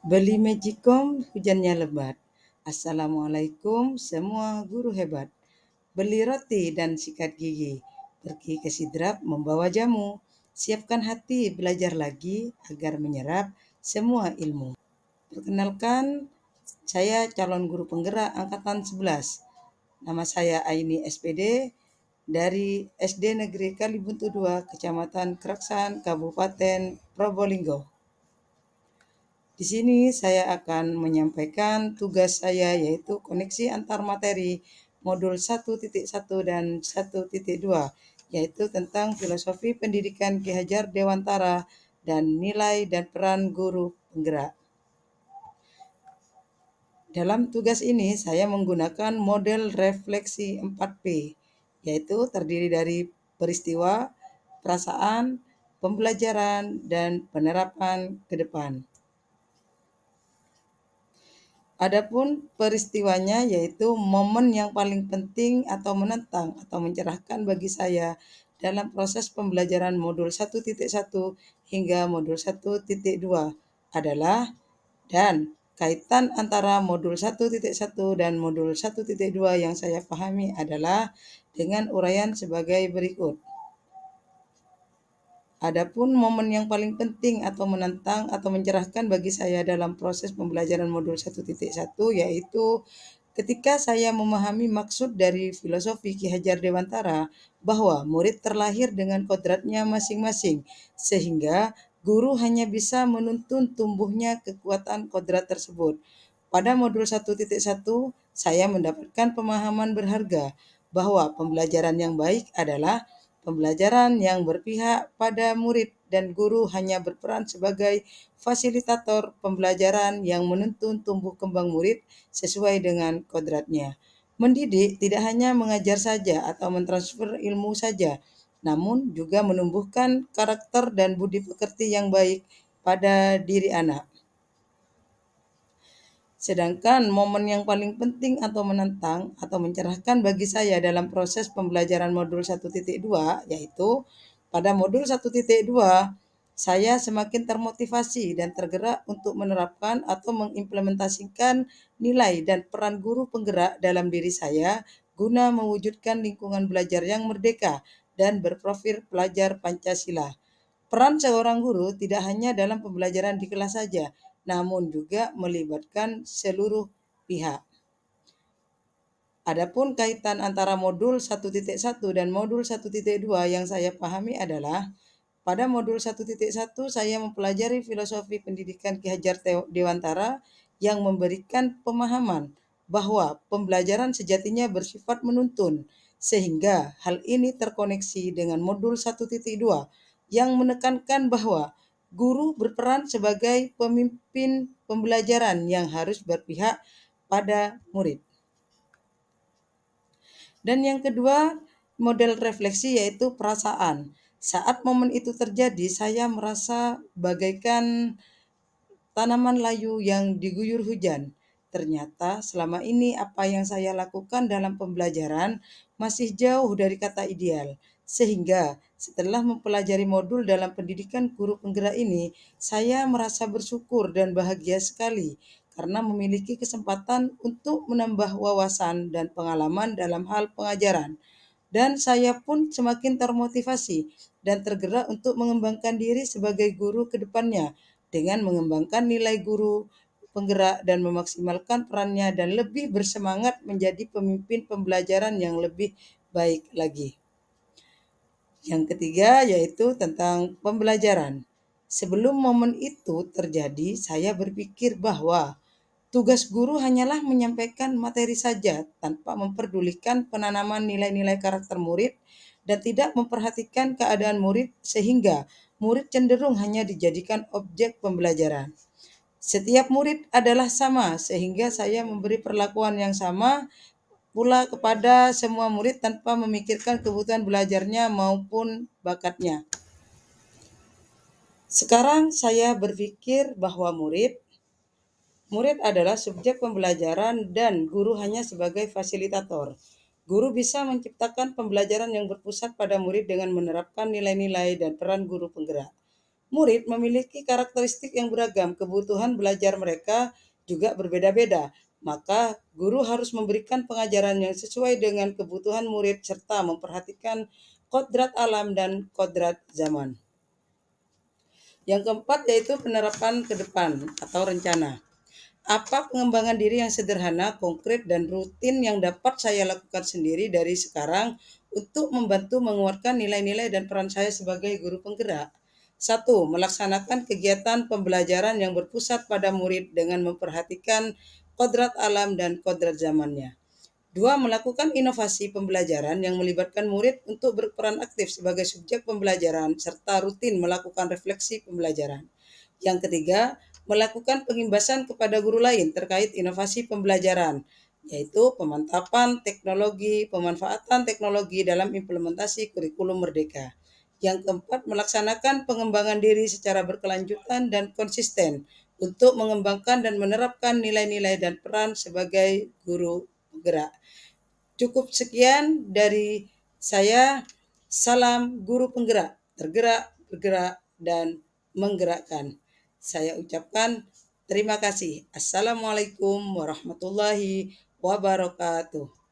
Beli Magicom, hujannya lebat. Assalamualaikum semua guru hebat. Beli roti dan sikat gigi. Pergi ke Sidrap membawa jamu. Siapkan hati belajar lagi agar menyerap semua ilmu. Perkenalkan, saya calon guru penggerak angkatan 11. Nama saya Aini SPD dari SD Negeri Kalibuntu 2, Kecamatan Keraksan, Kabupaten Probolinggo. Di sini saya akan menyampaikan tugas saya, yaitu koneksi antar materi modul 1.1 dan 1.2, yaitu tentang filosofi pendidikan Ki Hajar Dewantara dan nilai dan peran guru penggerak. Dalam tugas ini saya menggunakan model refleksi 4P, yaitu terdiri dari peristiwa, perasaan, pembelajaran, dan penerapan ke depan. Adapun peristiwanya yaitu momen yang paling penting atau menentang atau mencerahkan bagi saya dalam proses pembelajaran modul 1.1 hingga modul 1.2 adalah dan kaitan antara modul 1.1 dan modul 1.2 yang saya pahami adalah dengan uraian sebagai berikut. Adapun momen yang paling penting atau menantang atau mencerahkan bagi saya dalam proses pembelajaran modul 1.1 yaitu ketika saya memahami maksud dari filosofi Ki Hajar Dewantara bahwa murid terlahir dengan kodratnya masing-masing, sehingga guru hanya bisa menuntun tumbuhnya kekuatan kodrat tersebut. Pada modul 1.1, saya mendapatkan pemahaman berharga bahwa pembelajaran yang baik adalah pembelajaran yang berpihak pada murid dan guru hanya berperan sebagai fasilitator pembelajaran yang menuntun tumbuh kembang murid sesuai dengan kodratnya. Mendidik tidak hanya mengajar saja atau mentransfer ilmu saja, namun juga menumbuhkan karakter dan budi pekerti yang baik pada diri anak. Sedangkan momen yang paling penting atau menantang atau mencerahkan bagi saya dalam proses pembelajaran modul 1.2 yaitu pada modul 1.2 saya semakin termotivasi dan tergerak untuk menerapkan atau mengimplementasikan nilai dan peran guru penggerak dalam diri saya guna mewujudkan lingkungan belajar yang merdeka dan berprofil pelajar Pancasila. Peran seorang guru tidak hanya dalam pembelajaran di kelas saja, namun juga melibatkan seluruh pihak. Adapun kaitan antara modul 1.1 dan modul 1.2 yang saya pahami adalah pada modul 1.1 saya mempelajari filosofi pendidikan Ki Hajar Dewantara yang memberikan pemahaman bahwa pembelajaran sejatinya bersifat menuntun, sehingga hal ini terkoneksi dengan modul 1.2 yang menekankan bahwa guru berperan sebagai pemimpin pembelajaran yang harus berpihak pada murid. Dan yang kedua, model refleksi yaitu perasaan. Saat momen itu terjadi, saya merasa bagaikan tanaman layu yang diguyur hujan. Ternyata selama ini apa yang saya lakukan dalam pembelajaran masih jauh dari kata ideal. Sehingga setelah mempelajari modul dalam pendidikan guru penggerak ini, saya merasa bersyukur dan bahagia sekali karena memiliki kesempatan untuk menambah wawasan dan pengalaman dalam hal pengajaran. Dan saya pun semakin termotivasi dan tergerak untuk mengembangkan diri sebagai guru ke depannya dengan mengembangkan nilai guru penggerak dan memaksimalkan perannya dan lebih bersemangat menjadi pemimpin pembelajaran yang lebih baik lagi. Yang ketiga yaitu tentang pembelajaran. Sebelum momen itu terjadi, saya berpikir bahwa tugas guru hanyalah menyampaikan materi saja tanpa memperdulikan penanaman nilai-nilai karakter murid dan tidak memperhatikan keadaan murid sehingga murid cenderung hanya dijadikan objek pembelajaran. Setiap murid adalah sama sehingga saya memberi perlakuan yang sama pula kepada semua murid tanpa memikirkan kebutuhan belajarnya maupun bakatnya. Sekarang saya berpikir bahwa Murid adalah subjek pembelajaran dan guru hanya sebagai fasilitator. Guru bisa menciptakan pembelajaran yang berpusat pada murid dengan menerapkan nilai-nilai dan peran guru penggerak. Murid memiliki karakteristik yang beragam, kebutuhan belajar mereka juga berbeda-beda. Maka, guru harus memberikan pengajaran yang sesuai dengan kebutuhan murid serta memperhatikan kodrat alam dan kodrat zaman. Yang keempat yaitu penerapan ke depan atau rencana. Apa pengembangan diri yang sederhana, konkret, dan rutin yang dapat saya lakukan sendiri dari sekarang untuk membantu menguatkan nilai-nilai dan peran saya sebagai guru penggerak? Satu, melaksanakan kegiatan pembelajaran yang berpusat pada murid dengan memperhatikan kodrat alam dan kodrat zamannya. Dua, melakukan inovasi pembelajaran yang melibatkan murid untuk berperan aktif sebagai subjek pembelajaran serta rutin melakukan refleksi pembelajaran. Yang ketiga, melakukan pengimbasan kepada guru lain terkait inovasi pembelajaran, yaitu pemantapan teknologi, pemanfaatan teknologi dalam implementasi kurikulum merdeka. Yang keempat, melaksanakan pengembangan diri secara berkelanjutan dan konsisten untuk mengembangkan dan menerapkan nilai-nilai dan peran sebagai guru penggerak. Cukup sekian dari saya. Salam guru penggerak, tergerak, bergerak, dan menggerakkan. Saya ucapkan terima kasih. Assalamualaikum warahmatullahi wabarakatuh.